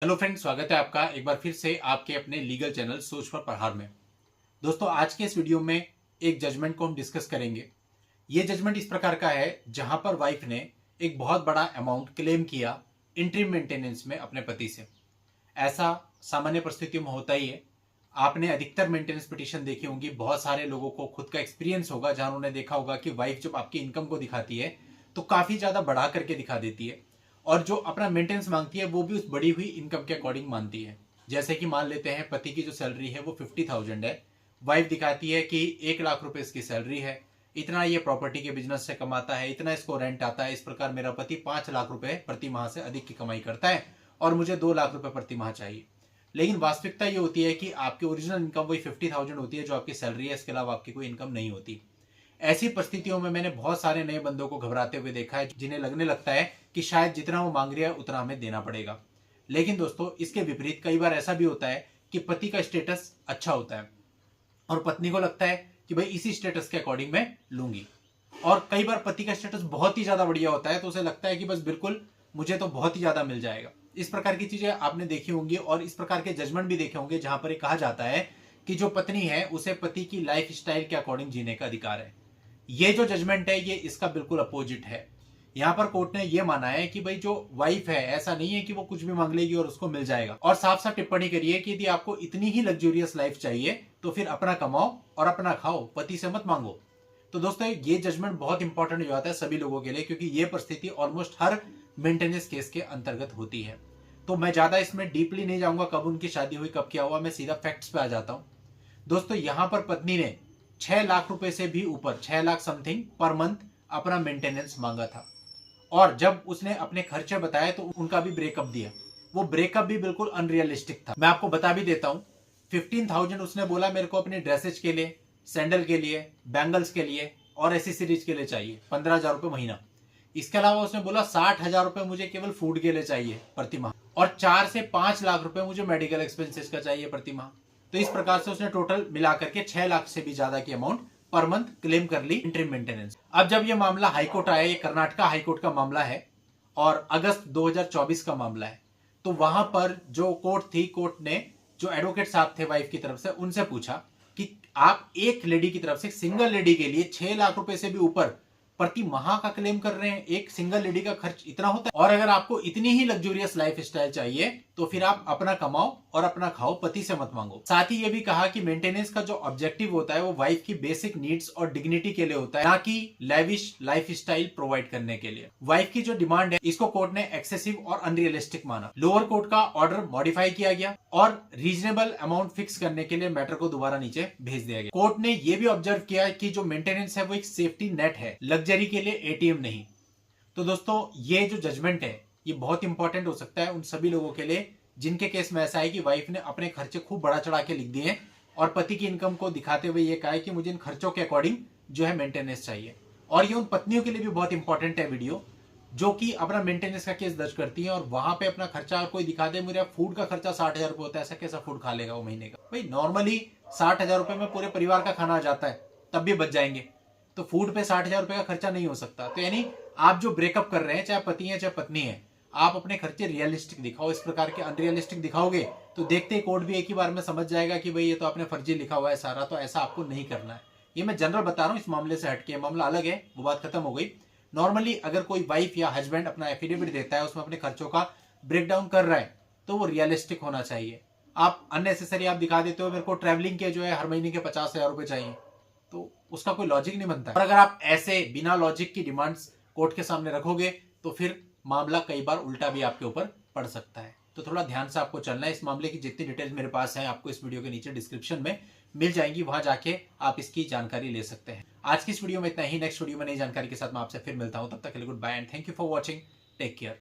Hello friends, स्वागत है आपका एक बार फिर से आपके अपने लीगल चैनल सोच पर प्रहार में। दोस्तों, आज के इस वीडियो में एक जजमेंट को हम डिस्कस करेंगे। ये जजमेंट इस प्रकार का है जहां पर वाइफ ने एक बहुत बड़ा अमाउंट क्लेम किया इंटरिम मेंटेनेंस में अपने पति से। ऐसा सामान्य परिस्थितियों में होता ही है। आपने अधिकतर मेंटेनेंस पिटीशन देखी होंगी, बहुत सारे लोगों को खुद का एक्सपीरियंस होगा जहां उन्होंने देखा होगा कि वाइफ जब आपकी इनकम को दिखाती है तो काफी ज्यादा बढ़ा करके दिखा देती है, और जो अपना मेंटेनेंस मांगती है वो भी उस बढ़ी हुई इनकम के अकॉर्डिंग मानती है। जैसे कि मान लेते हैं पति की जो सैलरी है वो 50,000 है, वाइफ दिखाती है कि 1 लाख रुपए इसकी सैलरी है, इतना ये प्रॉपर्टी के बिजनेस से कमाता है, इतना इसको रेंट आता है, इस प्रकार मेरा पति 5 लाख रुपए प्रति माह से अधिक की कमाई करता है और मुझे 2 लाख रुपए प्रति माह चाहिए। लेकिन वास्तविकता ये होती है कि आपकी ओरिजिनल इनकम वही 50,000 होती है जो आपकी सैलरी है, इसके अलावा आपकी कोई इनकम नहीं होती। ऐसी परिस्थितियों में मैंने बहुत सारे नए बंदों को घबराते हुए देखा है, जिन्हें लगने लगता है कि शायद जितना वो मांग रही है उतना हमें देना पड़ेगा। लेकिन दोस्तों, इसके विपरीत कई बार ऐसा भी होता है कि पति का स्टेटस अच्छा होता है और पत्नी को लगता है कि भाई इसी स्टेटस के अकॉर्डिंग मैं लूंगी, और कई बार पति का स्टेटस बहुत ही ज्यादा बढ़िया होता है तो उसे लगता है कि बस बिल्कुल मुझे तो बहुत ही ज्यादा मिल जाएगा। इस प्रकार की चीजें आपने देखी होंगी और इस प्रकार के जजमेंट भी देखे होंगे जहां पर कहा जाता है कि जो पत्नी है उसे पति की लाइफ स्टाइल के अकॉर्डिंग जीने का अधिकार है। ये जो जजमेंट है ये इसका बिल्कुल अपोजिट है। यहां पर कोर्ट ने ये माना है कि भाई जो वाइफ है ऐसा नहीं है कि वो कुछ भी मांग लेगी और उसको मिल जाएगा, और साफ साफ टिप्पणी करिए कि यदि आपको इतनी ही लग्जूरियस लाइफ चाहिए तो फिर अपना कमाओ और अपना खाओ, पति से मत मांगो। तो दोस्तों, ये जजमेंट बहुत इंपॉर्टेंट हो जाता है सभी लोगों के लिए, क्योंकि ये परिस्थिति ऑलमोस्ट हर मेंटेनेंस केस के अंतर्गत होती है। तो मैं ज्यादा इसमें डीपली नहीं जाऊंगा, कब उनकी शादी हुई कब क्या हुआ, मैं सीधा फैक्ट्स पे आ जाता हूं। दोस्तों, यहां पर पत्नी ने 6 लाख रुपए से भी ऊपर, 6 लाख समथिंग पर मंथ अपना मेंटेनेंस मांगा था, और जब उसने अपने खर्चे बताए तो उनका भी ब्रेकअप दिया। वो ब्रेकअप भी बिल्कुल अनरियलिस्टिक था। मैं आपको बता भी देता हूं, 15,000 उसने बोला मेरे को अपने ड्रेसेज के लिए, सैंडल के लिए, बैंगल्स के लिए और एसेसरीज के लिए चाहिए, 15,000 रुपए महीना। इसके अलावा उसने बोला 60,000 रुपए मुझे केवल फूड के लिए चाहिए प्रति माह, और 4 से 5 लाख रुपए मुझे मेडिकल एक्सपेंसेस का चाहिए प्रति माह। तो इस प्रकार से उसने टोटल मिलाकर के 6 लाख से भी ज्यादा की अमाउंट पर मंथ क्लेम कर ली इंटरिम मेंटेनेंस। अब जब ये मामला हाईकोर्ट आया, ये कर्नाटका हाईकोर्ट का मामला है और अगस्त 2024 का मामला है, तो वहां पर जो कोर्ट थी, कोर्ट ने जो एडवोकेट साहब थे वाइफ की तरफ से, उनसे पूछा कि आप एक लेडी की तरफ से, सिंगल लेडी के लिए 6 लाख रुपए से भी ऊपर प्रति माह का क्लेम कर रहे हैं। एक सिंगल लेडी का खर्च इतना होता है, और अगर आपको इतनी ही लग्जूरियस लाइफ स्टाइल चाहिए तो फिर आप अपना कमाओ और अपना खाओ, पति से मत मांगो। साथ ही ये भी कहा कि मेंटेनेंस का जो ऑब्जेक्टिव होता है वो वाइफ की बेसिक नीड्स और डिग्निटी के लिए होता है, ना कि लेविश लाइफ स्टाइल प्रोवाइड करने के लिए। वाइफ की जो डिमांड है इसको कोर्ट ने एक्सेसिव और अनरियलिस्टिक माना। लोअर कोर्ट का ऑर्डर मॉडिफाई किया गया और रीजनेबल अमाउंट फिक्स करने के लिए मैटर को दोबारा नीचे भेज दिया गया। कोर्ट ने यह भी ऑब्जर्व किया कि जो मेंटेनेंस है वो एक सेफ्टी नेट है, लग्जरी के लिए एटीएम नहीं। तो दोस्तों, ये जो जजमेंट है ये बहुत इंपॉर्टेंट हो सकता है उन सभी लोगों के लिए जिनके केस में ऐसा है कि वाइफ ने अपने खर्चे खूब बढ़ा चढ़ा के लिख दिए हैं और पति की इनकम को दिखाते हुए ये कहा है कि मुझे इन खर्चों के अकॉर्डिंग जो है मेंटेनेंस चाहिए। और ये उन पत्नियों के लिए भी बहुत इंपॉर्टेंट है वीडियो, जो कि अपना मेंटेनेंस का केस दर्ज करती है और वहां पे अपना खर्चा कोई दिखा दे, मेरा फूड का खर्चा 60,000 रुपए होता है, ऐसा कैसा फूड खा लेगा वो महीने का? भाई नॉर्मली 60,000 रुपए में पूरे परिवार का खाना आ जाता है, तब भी बच जाएंगे। तो फूड पे 60,000 रुपए का खर्चा नहीं हो सकता। तो यानी आप जो ब्रेकअप कर रहे हैं, चाहे पति है चाहे पत्नी है, आप अपने खर्चे रियलिस्टिक दिखाओ। इस प्रकार के अनरियलिस्टिक दिखाओगे तो देखते ही कोर्ट भी एक ही बार में समझ जाएगा कि भाई ये तो आपने फर्जी लिखा हुआ है सारा, तो ऐसा आपको नहीं करना है। ये मैं जनरल बता रहा हूं, इस मामले से हटके, मामला अलग है, वो बात खत्म हो गई। नॉर्मली अगर कोई वाइफ या हस्बैंड अपना एफिडेविट देता है, उसमें अपने खर्चों का ब्रेक डाउन कर रहा है, तो वो रियलिस्टिक होना चाहिए। आप अननेसेसरी आप दिखा देते हो मेरे को ट्रैवलिंग के जो है हर महीने के 50,000 रुपए चाहिए, तो उसका कोई लॉजिक नहीं बनता। और अगर आप ऐसे बिना लॉजिक की डिमांड्स कोर्ट के सामने रखोगे तो फिर मामला कई बार उल्टा भी आपके ऊपर पड़ सकता है। तो थोड़ा ध्यान से आपको चलना है। इस मामले की जितनी डिटेल्स मेरे पास है आपको इस वीडियो के नीचे डिस्क्रिप्शन में मिल जाएंगी, वहां जाके आप इसकी जानकारी ले सकते हैं। आज की इस वीडियो में इतना ही। नेक्स्ट वीडियो में नई जानकारी के साथ मैं आपसे फिर मिलता हूं, तब तक के लिए goodbye and thank you for watching. Take care.